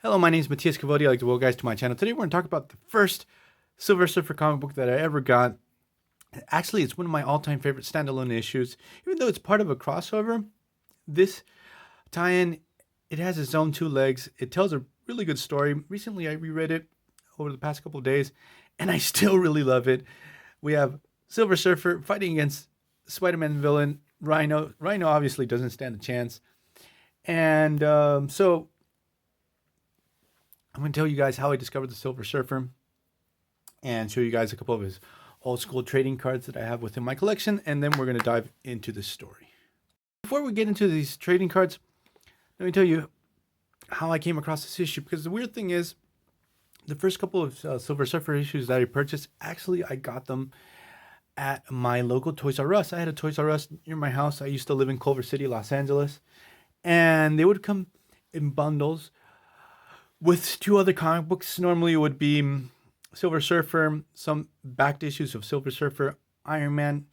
Hello, my name is Matthias Cavodi. I'd like to welcome guys to my channel. Today we're going to talk about the first Silver Surfer comic book that I ever got. Actually, it's one of my all-time favorite standalone issues. Even though it's part of a crossover, this tie-in, it has its own two legs. It tells a really good story. Recently, I reread it over the past couple of days, and I still really love it. We have Silver Surfer fighting against Spider-Man villain Rhino. Rhino obviously doesn't stand a chance. And so I'm going to tell you guys how I discovered the Silver Surfer and show you guys a couple of his old school trading cards that I have within my collection, and then we're going to dive into the story. Before we get into these trading cards, let me tell you how I came across this issue, because the weird thing is the first couple of Silver Surfer issues that I purchased, actually I got them at my local Toys R Us. I had a Toys R Us near my house. I used to live in Culver City, Los Angeles, and they would come in bundles with two other comic books. Normally it would be Silver Surfer, some backed issues of Silver Surfer, Iron Man,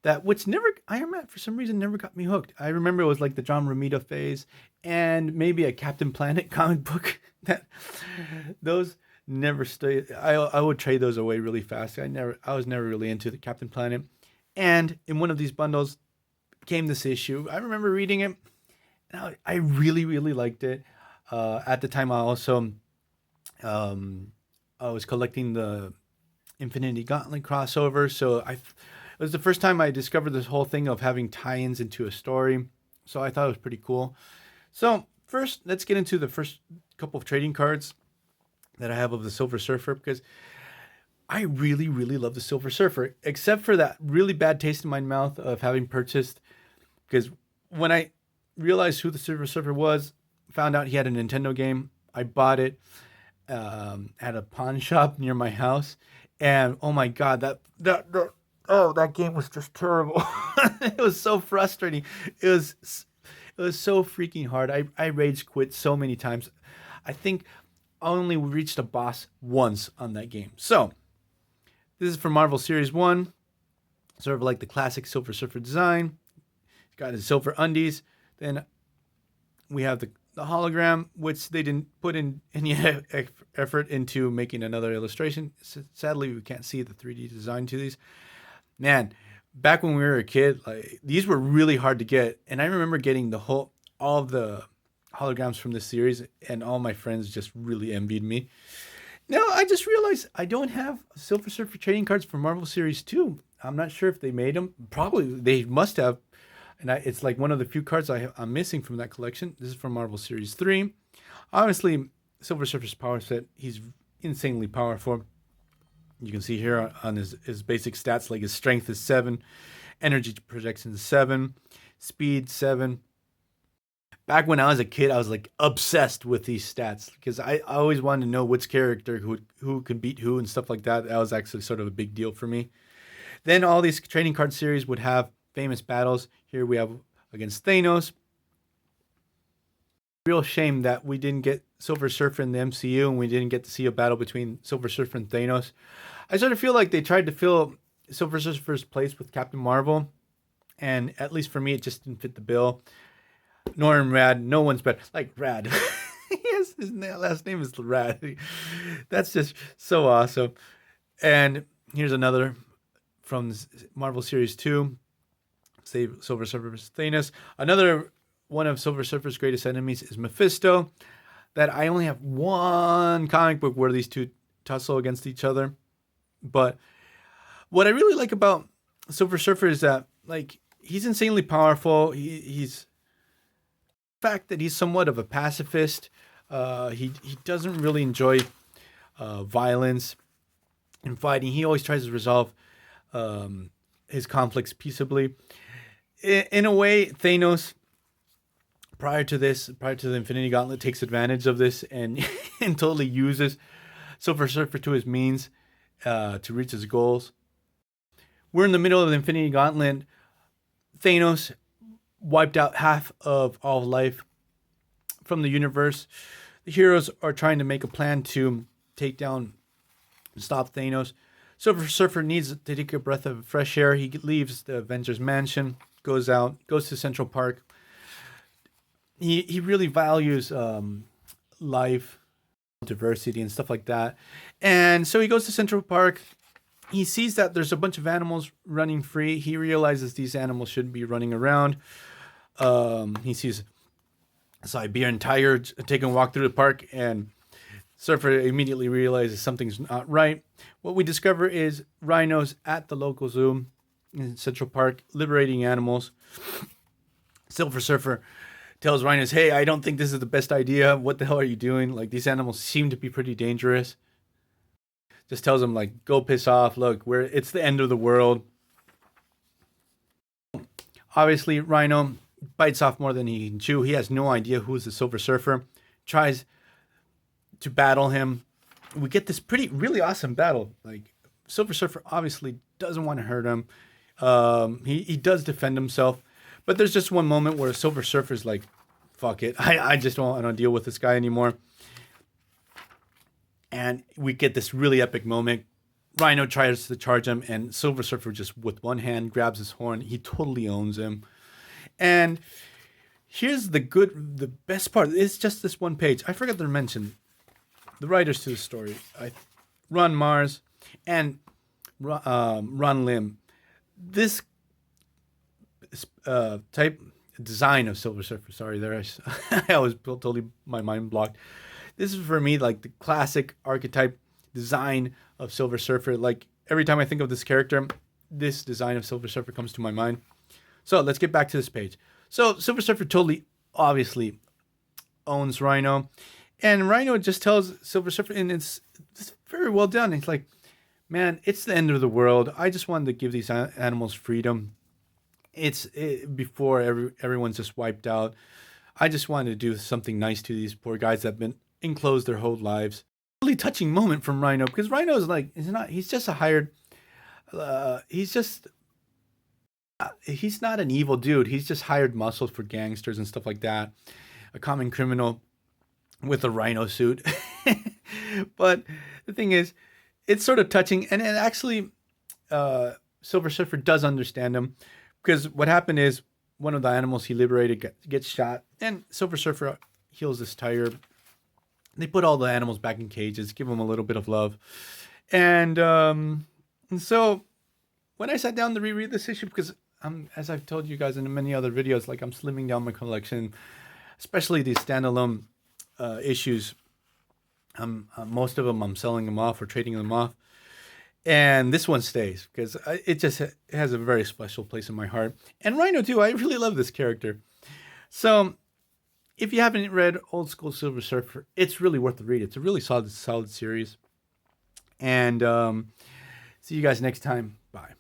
Iron Man for some reason never got me hooked. I remember it was like the John Romita phase and maybe a Captain Planet comic book. Those never stayed. I would trade those away really fast. I was never really into the Captain Planet. And in one of these bundles came this issue. I remember reading it, and I really, really liked it. At the time, I also I was collecting the Infinity Gauntlet crossover, so it was the first time I discovered this whole thing of having tie-ins into a story. So I thought it was pretty cool. So first, let's get into the first couple of trading cards that I have of the Silver Surfer, because I really, really love the Silver Surfer, except for that really bad taste in my mouth of having purchased, because when I realized who the Silver Surfer was, found out he had a Nintendo game, I bought it at a pawn shop near my house, and oh my god, that game was just terrible. It was so frustrating. It was so freaking hard. I rage quit so many times. I think I only reached a boss once on that game. So this is for Marvel Series 1, sort of like the classic Silver Surfer design. He's got his silver undies. Then we have the hologram, which they didn't put in any effort into making another illustration. Sadly, we can't see the 3D design to these. Man, back when we were a kid, like, these were really hard to get, and I remember getting all of the holograms from this series, and all my friends just really envied me. Now I just realized I don't have Silver Surfer trading cards for Marvel Series 2. I'm not sure if they made them. Probably they must have. And it's like one of the few cards I'm missing from that collection. This is from Marvel Series 3. Obviously, Silver Surfer's power set, he's insanely powerful. You can see here on his basic stats, like his strength is 7, energy projection is 7, speed 7. Back when I was a kid, I was like obsessed with these stats, because I always wanted to know which character who could beat who and stuff like that. That was actually sort of a big deal for me. Then all these trading card series would have famous battles. Here we have against Thanos. Real shame that we didn't get Silver Surfer in the MCU and we didn't get to see a battle between Silver Surfer and Thanos. I sort of feel like they tried to fill Silver Surfer's place with Captain Marvel, and at least for me, it just didn't fit the bill. Norm Rad, no one's better. Like Rad. Yes, his last name is Rad. That's just so awesome. And here's another from Marvel Series 2. Silver Surfer vs. Thanos. Another one of Silver Surfer's greatest enemies is Mephisto. That I only have one comic book where these two tussle against each other. But what I really like about Silver Surfer is that, like, he's insanely powerful. He's the fact that he's somewhat of a pacifist. He doesn't really enjoy violence and fighting. He always tries to resolve his conflicts peaceably. In a way, Thanos, prior to the Infinity Gauntlet, takes advantage of this and and totally uses Silver Surfer to his means to reach his goals. We're in the middle of the Infinity Gauntlet. Thanos wiped out half of all life from the universe. The heroes are trying to make a plan to stop Thanos. Silver Surfer needs to take a breath of fresh air. He leaves the Avengers Mansion, goes to Central Park. He really values life, diversity, and stuff like that. And so he goes to Central Park. He sees that there's a bunch of animals running free. He realizes these animals shouldn't be running around. He sees a Siberian tiger taking a walk through the park, and Surfer immediately realizes something's not right. What we discover is rhinos at the local zoo in Central Park, liberating animals. Silver Surfer tells rhinos, "Hey, I don't think this is the best idea. What the hell are you doing? Like, these animals seem to be pretty dangerous." Just tells them, like, go piss off. Look, it's the end of the world. Obviously, Rhino bites off more than he can chew. He has no idea who's the Silver Surfer. Tries to battle him. We get this really awesome battle. Like, Silver Surfer obviously doesn't want to hurt him. He does defend himself. But there's just one moment where Silver Surfer's like, fuck it. I just don't want to deal with this guy anymore. And we get this really epic moment. Rhino tries to charge him, and Silver Surfer just with one hand grabs his horn. He totally owns him. And here's the best part. It's just this one page. I forgot to mention the writers to the story. Ron Marz and Ron Lim. This type design of Silver Surfer. Sorry, I was totally my mind blocked. This is for me like the classic archetype design of Silver Surfer. Like every time I think of this character, this design of Silver Surfer comes to my mind. So let's get back to this page. So Silver Surfer totally, obviously, owns Rhino, and Rhino just tells Silver Surfer, and it's very well done. It's like, man, it's the end of the world. I just wanted to give these animals freedom. Before everyone's just wiped out. I just wanted to do something nice to these poor guys that have been enclosed their whole lives. Really touching moment from Rhino, because Rhino is like, he's just a hired, he's not an evil dude. He's just hired muscle for gangsters and stuff like that. A common criminal with a rhino suit. But the thing is, it's sort of touching, and actually, Silver Surfer does understand him. Because what happened is one of the animals he liberated gets shot, and Silver Surfer heals this tiger. They put all the animals back in cages, give them a little bit of love. And so when I sat down to reread this issue, because as I've told you guys in many other videos, like I'm slimming down my collection, especially these standalone issues. Most of them I'm selling them off or trading them off. And this one stays because it has a very special place in my heart. And Rhino too. I really love this character. So if you haven't read Old School Silver Surfer, it's really worth the read. It's a really solid series. And see you guys next time. Bye.